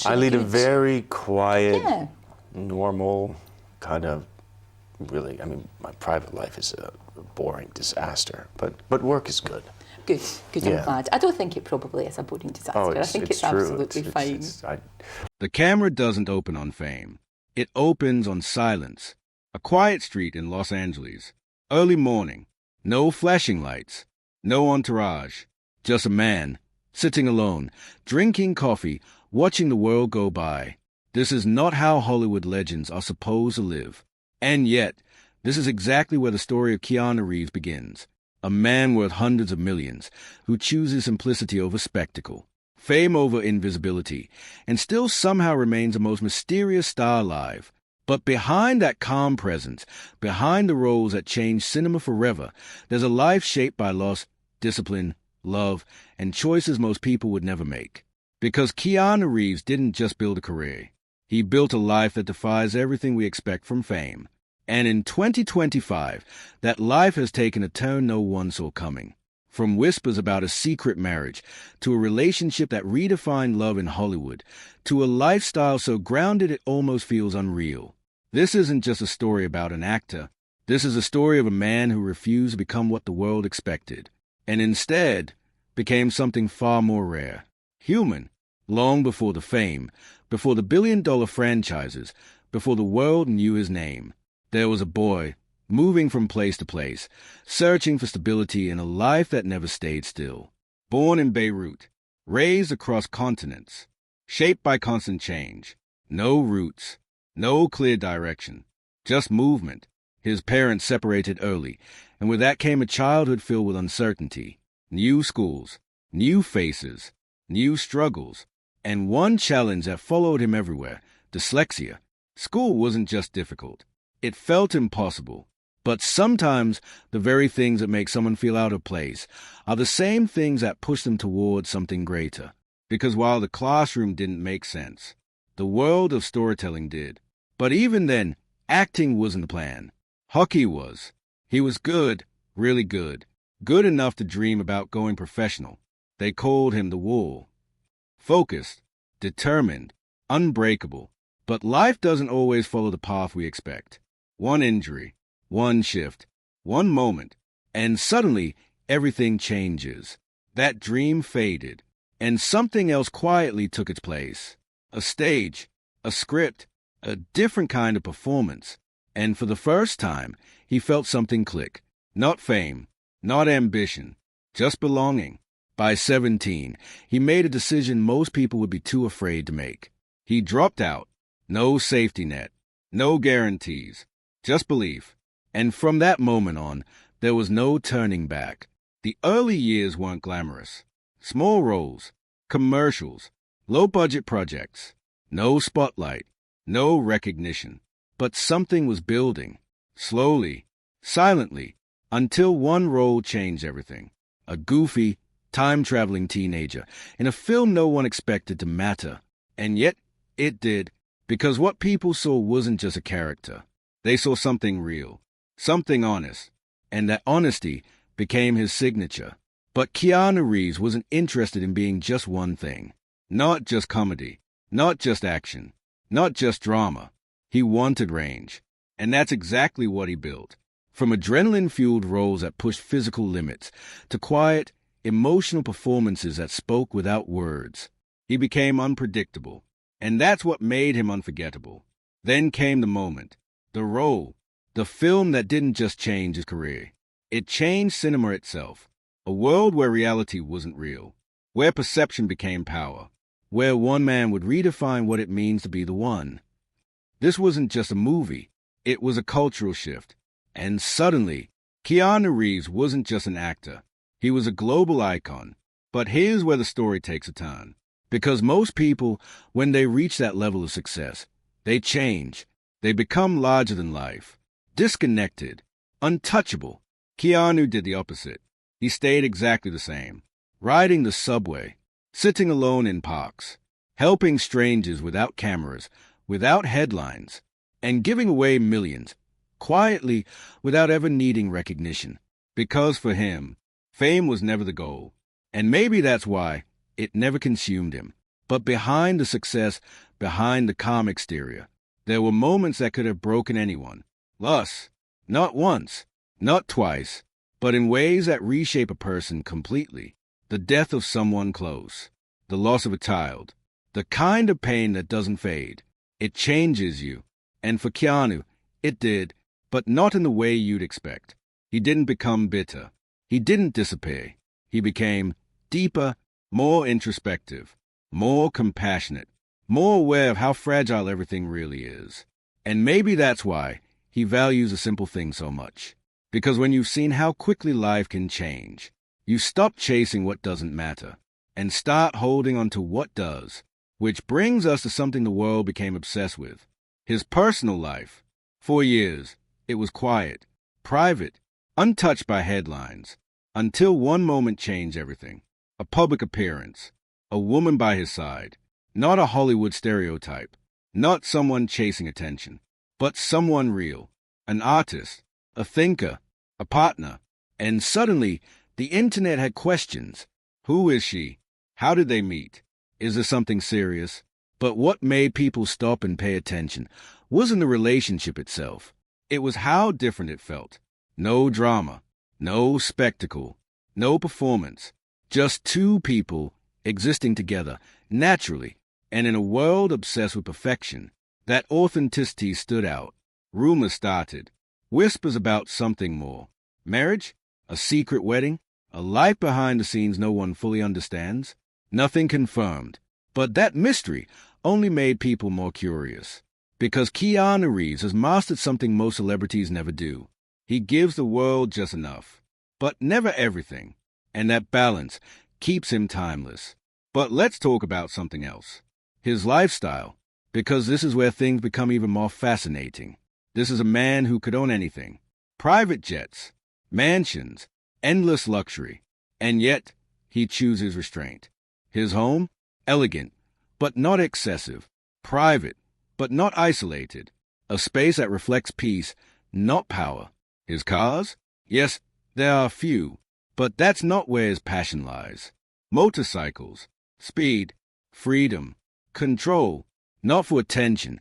actually I lead a good. very quiet, Yeah. normal kind of really, I mean, my private life is a boring disaster, but work is good. Good, good, I'm Yeah. glad. I don't think it probably is a boring disaster. Oh, I think it's true. absolutely fine. The camera doesn't open on fame. It opens on silence. A quiet street in Los Angeles. Early morning. No flashing lights. No entourage. Just a man, sitting alone, drinking coffee, watching the world go by. This is not how Hollywood legends are supposed to live. And yet, this is exactly where the story of Keanu Reeves begins. A man worth hundreds of millions, who chooses simplicity over spectacle, fame over invisibility, and still somehow remains the most mysterious star alive. But behind that calm presence, behind the roles that changed cinema forever, there's a life shaped by loss, discipline, love, and choices most people would never make. Because Keanu Reeves didn't just build a career. He built a life that defies everything we expect from fame. And in 2025, that life has taken a turn no one saw coming. From whispers about a secret marriage, to a relationship that redefined love in Hollywood, to a lifestyle so grounded it almost feels unreal. This isn't just a story about an actor. This is a story of a man who refused to become what the world expected, and instead became something far more rare. Human, long before the fame, before the billion-dollar franchises, before the world knew his name. There was a boy, moving from place to place, searching for stability in a life that never stayed still. Born in Beirut, raised across continents, shaped by constant change. No roots, no clear direction, just movement. His parents separated early, and with that came a childhood filled with uncertainty. New schools, new faces, new struggles, and one challenge that followed him everywhere, dyslexia. School wasn't just difficult. It felt impossible. But sometimes the very things that make someone feel out of place are the same things that push them towards something greater. Because while the classroom didn't make sense, the world of storytelling did. But even then, acting wasn't the plan. Hockey was. He was good, really good. Good enough to dream about going professional. They called him the Wall. Focused, determined, unbreakable. But life doesn't always follow the path we expect. One injury, one shift, one moment, and suddenly everything changes. That dream faded, and something else quietly took its place. A stage, a script, a different kind of performance. And for the first time, he felt something click. Not fame, not ambition, just belonging. By 17, he made a decision most people would be too afraid to make. He dropped out. No safety net, no guarantees. Just belief. And from that moment on, there was no turning back. The early years weren't glamorous. Small roles, commercials, low-budget projects. No spotlight, no recognition. But something was building, slowly, silently, until one role changed everything. A goofy, time-traveling teenager in a film no one expected to matter. And yet, it did, because what people saw wasn't just a character. They saw something real, something honest, and that honesty became his signature. But Keanu Reeves wasn't interested in being just one thing. Not just comedy, not just action, not just drama. He wanted range, and that's exactly what he built. From adrenaline-fueled roles that pushed physical limits to quiet, emotional performances that spoke without words. He became unpredictable, and that's what made him unforgettable. Then came the moment. The role, the film that didn't just change his career. It changed cinema itself, a world where reality wasn't real, where perception became power, where one man would redefine what it means to be the one. This wasn't just a movie, it was a cultural shift. And suddenly, Keanu Reeves wasn't just an actor, he was a global icon. But here's where the story takes a turn. Because most people, when they reach that level of success, they change. They become larger than life, disconnected, untouchable. Keanu did the opposite. He stayed exactly the same, riding the subway, sitting alone in parks, helping strangers without cameras, without headlines, and giving away millions, quietly, without ever needing recognition. Because for him, fame was never the goal. And maybe that's why it never consumed him. But behind the success, behind the calm exterior, there were moments that could have broken anyone. Loss, not once, not twice, but in ways that reshape a person completely. The death of someone close, the loss of a child, the kind of pain that doesn't fade. It changes you. And for Keanu, it did, but not in the way you'd expect. He didn't become bitter. He didn't disappear. He became deeper, more introspective, more compassionate, more aware of how fragile everything really is. And maybe that's why he values a simple thing so much. Because when you've seen how quickly life can change, you stop chasing what doesn't matter and start holding on to what does. Which brings us to something the world became obsessed with. His personal life. For years, it was quiet, private, untouched by headlines, until one moment changed everything. A public appearance, a woman by his side, not a Hollywood stereotype, not someone chasing attention, but someone real, an artist, a thinker, a partner. And suddenly, the internet had questions. Who is she? How did they meet? Is there something serious? But what made people stop and pay attention wasn't the relationship itself. It was how different it felt. No drama, no spectacle, no performance. Just two people existing together, naturally, and in a world obsessed with perfection. That authenticity stood out. Rumors started. Whispers about something more. Marriage? A secret wedding? A life behind the scenes no one fully understands? Nothing confirmed. But that mystery only made people more curious. Because Keanu Reeves has mastered something most celebrities never do. He gives the world just enough, but never everything. And that balance keeps him timeless. But let's talk about something else. His lifestyle. Because this is where things become even more fascinating. This is a man who could own anything. Private jets, mansions, endless luxury. And yet, he chooses restraint. His home? Elegant, but not excessive. Private, but not isolated. A space that reflects peace, not power. His cars? Yes, there are few, but that's not where his passion lies. Motorcycles, speed, freedom, control, not for attention,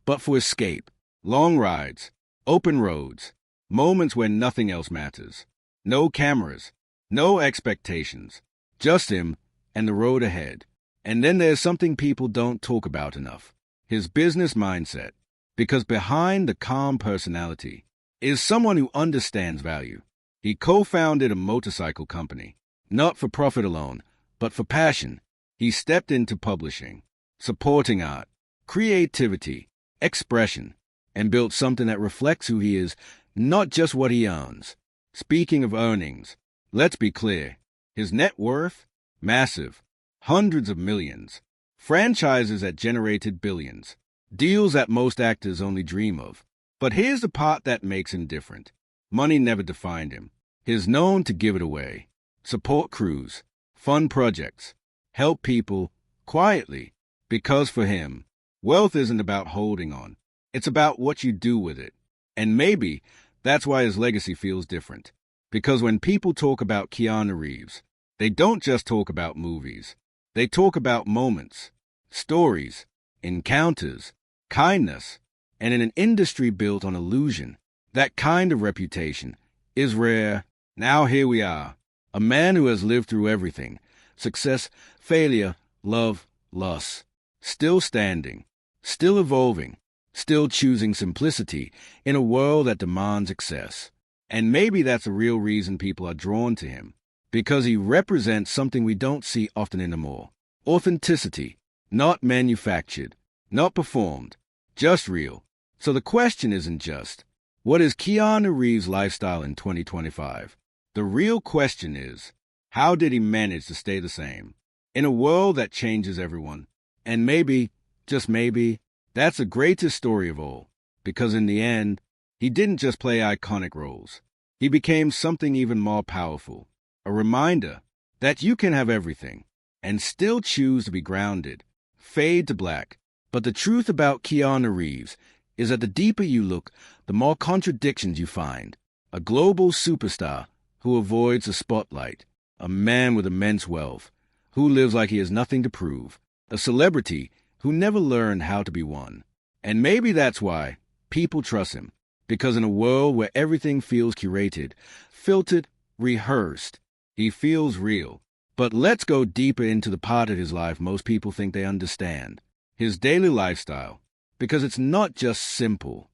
but for escape. Long rides, open roads, moments when nothing else matters. No cameras, no expectations, just him and the road ahead. And then there's something people don't talk about enough. His business mindset. Because behind the calm personality is someone who understands value. He co-founded a motorcycle company, not for profit alone, but for passion. He stepped into publishing, supporting art, creativity, expression, and built something that reflects who he is, not just what he earns. Speaking of earnings, let's be clear. His net worth? Massive. Hundreds of millions. Franchises that generated billions. Deals that most actors only dream of. But here's the part that makes him different. Money never defined him. He's known to give it away. Support crews. Fund projects. Help people quietly. Because for him, wealth isn't about holding on. It's about what you do with it. And maybe that's why his legacy feels different. Because when people talk about Keanu Reeves, they don't just talk about movies. They talk about moments, stories, encounters, kindness, and in an industry built on illusion, that kind of reputation is rare. Now here we are, a man who has lived through everything, success, failure, love, loss, still standing, still evolving, still choosing simplicity in a world that demands excess. And maybe that's a real reason people are drawn to him, because he represents something we don't see often anymore. Authenticity, not manufactured, not performed, just real. So the question isn't just, what is Keanu Reeves' lifestyle in 2025? The real question is, how did he manage to stay the same in a world that changes everyone? And maybe, just maybe, that's the greatest story of all, because in the end, he didn't just play iconic roles. He became something even more powerful, a reminder that you can have everything and still choose to be grounded, fade to black. But the truth about Keanu Reeves is that the deeper you look, the more contradictions you find. A global superstar who avoids the spotlight, a man with immense wealth, who lives like he has nothing to prove, a celebrity who never learned how to be one. And maybe that's why people trust him, because in a world where everything feels curated, filtered, rehearsed, he feels real. But let's go deeper into the part of his life most people think they understand, his daily lifestyle, because it's not just simple,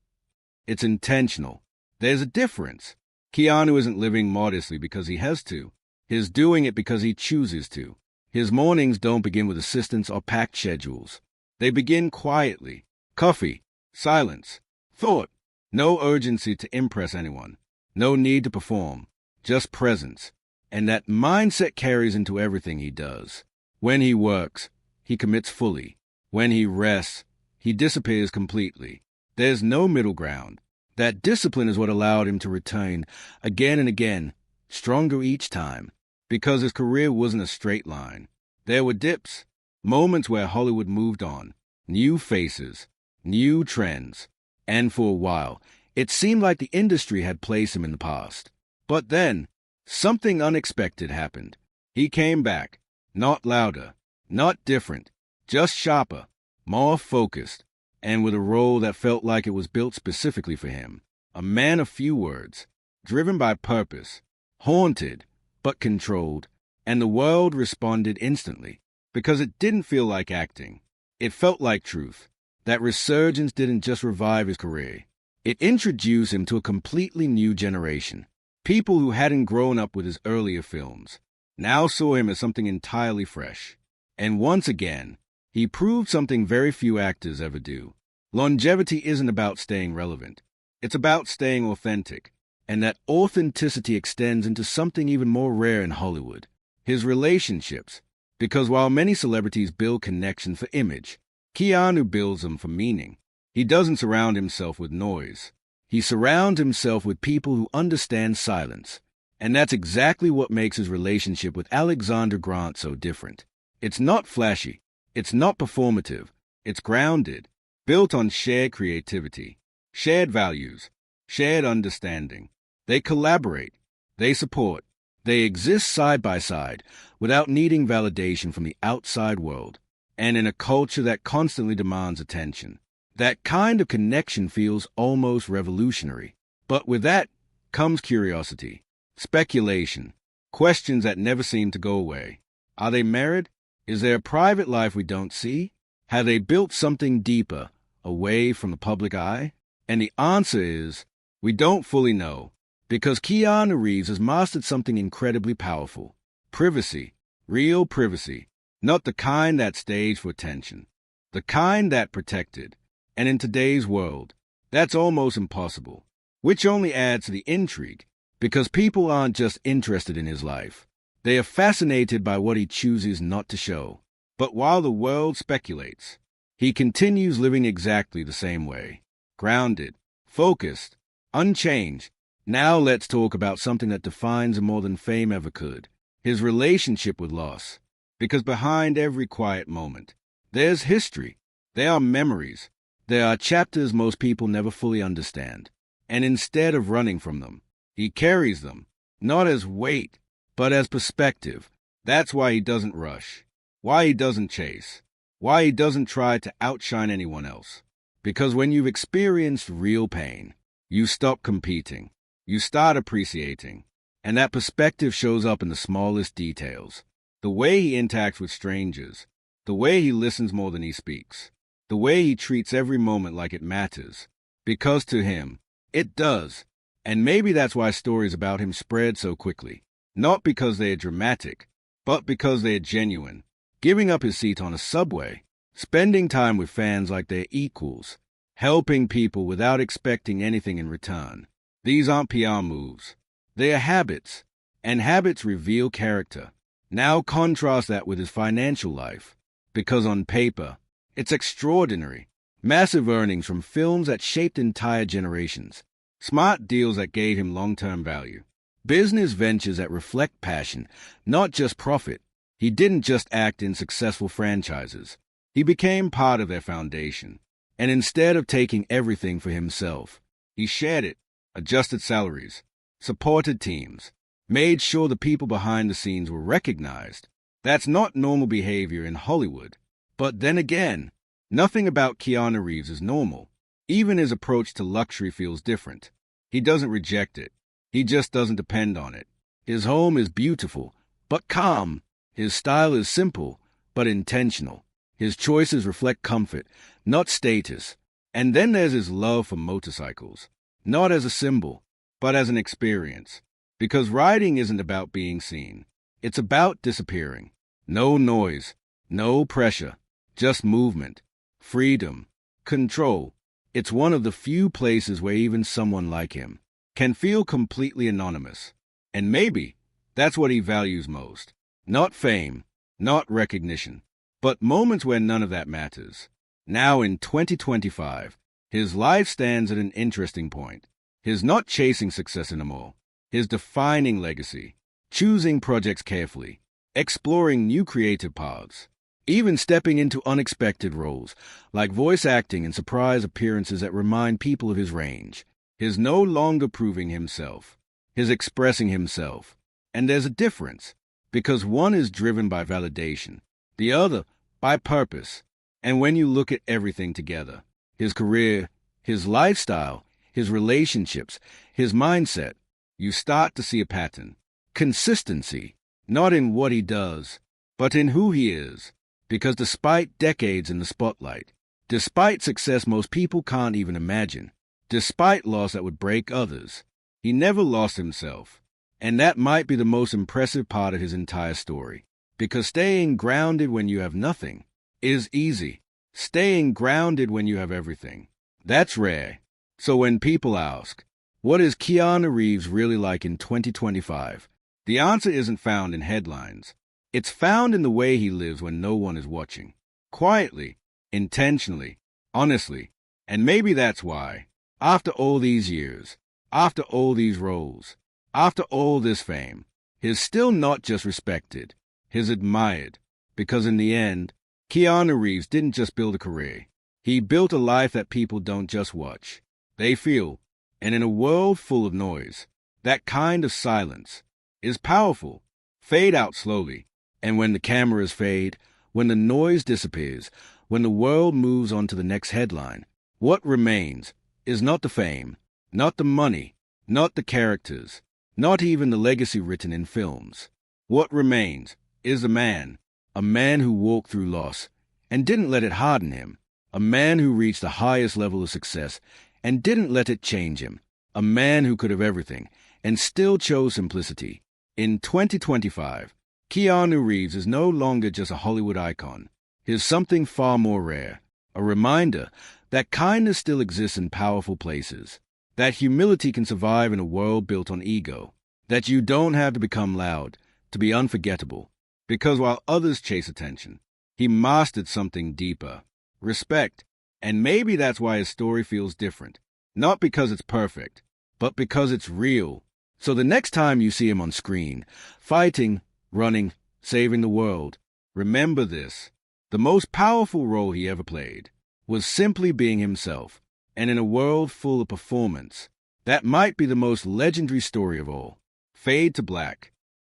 it's intentional. There's a difference. Keanu isn't living modestly because he has to. He's doing it because he chooses to. His mornings don't begin with assistants or packed schedules. They begin quietly. Coffee, silence, thought. No urgency to impress anyone. No need to perform. Just presence. And that mindset carries into everything he does. When he works, he commits fully. When he rests, he disappears completely. There's no middle ground. That discipline is what allowed him to return again and again, stronger each time, because his career wasn't a straight line. There were dips, moments where Hollywood moved on, new faces, new trends, and for a while, it seemed like the industry had placed him in the past. But then, something unexpected happened. He came back, not louder, not different, just sharper, more focused, and with a role that felt like it was built specifically for him. A man of few words, driven by purpose, haunted, but controlled, and the world responded instantly, because it didn't feel like acting. It felt like truth. That resurgence didn't just revive his career. It introduced him to a completely new generation. People who hadn't grown up with his earlier films now saw him as something entirely fresh. And once again, he proved something very few actors ever do. Longevity isn't about staying relevant. It's about staying authentic. And that authenticity extends into something even more rare in Hollywood. His relationships. Because while many celebrities build connections for image, Keanu builds them for meaning. He doesn't surround himself with noise. He surrounds himself with people who understand silence. And that's exactly what makes his relationship with Alexandra Grant so different. It's not flashy. It's not performative. It's grounded, built on shared creativity, shared values, shared understanding. They collaborate. They support. They exist side by side without needing validation from the outside world. And in a culture that constantly demands attention, that kind of connection feels almost revolutionary. But with that comes curiosity, speculation, questions that never seem to go away. Are they married? Is there a private life we don't see? Have they built something deeper, away from the public eye? And the answer is, we don't fully know, because Keanu Reeves has mastered something incredibly powerful. Privacy, real privacy. Not the kind that staged for attention, the kind that protected. And in today's world, that's almost impossible, which only adds to the intrigue, because people aren't just interested in his life. They are fascinated by what he chooses not to show. But while the world speculates, he continues living exactly the same way. Grounded, focused, unchanged. Now let's talk about something that defines him more than fame ever could. His relationship with loss. Because behind every quiet moment, there's history. There are memories. There are chapters most people never fully understand. And instead of running from them, he carries them, not as weight, but as perspective. That's why he doesn't rush, why he doesn't chase, why he doesn't try to outshine anyone else. Because when you've experienced real pain, you stop competing, you start appreciating, and that perspective shows up in the smallest details. The way he interacts with strangers, the way he listens more than he speaks, the way he treats every moment like it matters, because to him, it does. And maybe that's why stories about him spread so quickly. Not because they are dramatic, but because they are genuine. Giving up his seat on a subway, spending time with fans like they're equals, helping people without expecting anything in return. These aren't PR moves. They are habits, and habits reveal character. Now contrast that with his financial life, because on paper, it's extraordinary. Massive earnings from films that shaped entire generations. Smart deals that gave him long-term value. Business ventures that reflect passion, not just profit. He didn't just act in successful franchises. He became part of their foundation. And instead of taking everything for himself, he shared it, adjusted salaries, supported teams, made sure the people behind the scenes were recognized. That's not normal behavior in Hollywood. But then again, nothing about Keanu Reeves is normal. Even his approach to luxury feels different. He doesn't reject it. He just doesn't depend on it. His home is beautiful, but calm. His style is simple, but intentional. His choices reflect comfort, not status. And then there's his love for motorcycles, not as a symbol, but as an experience. Because riding isn't about being seen. It's about disappearing. No noise, no pressure, just movement, freedom, control. It's one of the few places where even someone like him can feel completely anonymous. And maybe that's what he values most. Not fame, not recognition, but moments where none of that matters. Now in 2025, his life stands at an interesting point. His not chasing success anymore, his defining legacy, choosing projects carefully, exploring new creative paths, even stepping into unexpected roles, like voice acting and surprise appearances that remind people of his range. His no longer proving himself, his expressing himself. And there's a difference, because one is driven by validation, the other by purpose. And when you look at everything together, his career, his lifestyle, his relationships, his mindset, you start to see a pattern. Consistency, not in what he does, but in who he is. Because despite decades in the spotlight, despite success most people can't even imagine, despite loss that would break others, he never lost himself. And that might be the most impressive part of his entire story. Because staying grounded when you have nothing is easy. Staying grounded when you have everything, that's rare. So when people ask, what is Keanu Reeves really like in 2025? The answer isn't found in headlines. It's found in the way he lives when no one is watching. Quietly, intentionally, honestly. And maybe that's why, after all these years, after all these roles, after all this fame, he's still not just respected, he's admired. Because in the end, Keanu Reeves didn't just build a career. He built a life that people don't just watch. They feel. And in a world full of noise, that kind of silence is powerful. Fade out slowly. And when the cameras fade, when the noise disappears, when the world moves on to the next headline, what remains is not the fame, not the money, not the characters, not even the legacy written in films. What remains is a man who walked through loss and didn't let it harden him, a man who reached the highest level of success and didn't let it change him, a man who could have everything and still chose simplicity. In 2025, Keanu Reeves is no longer just a Hollywood icon. He's something far more rare, a reminder that kindness still exists in powerful places, that humility can survive in a world built on ego, that you don't have to become loud to be unforgettable, because while others chase attention, he mastered something deeper, respect. And maybe that's why his story feels different, not because it's perfect, but because it's real. So the next time you see him on screen, fighting, running, saving the world, remember this. The most powerful role he ever played was simply being himself. And in a world full of performance, that might be the most legendary story of all. Fade to black.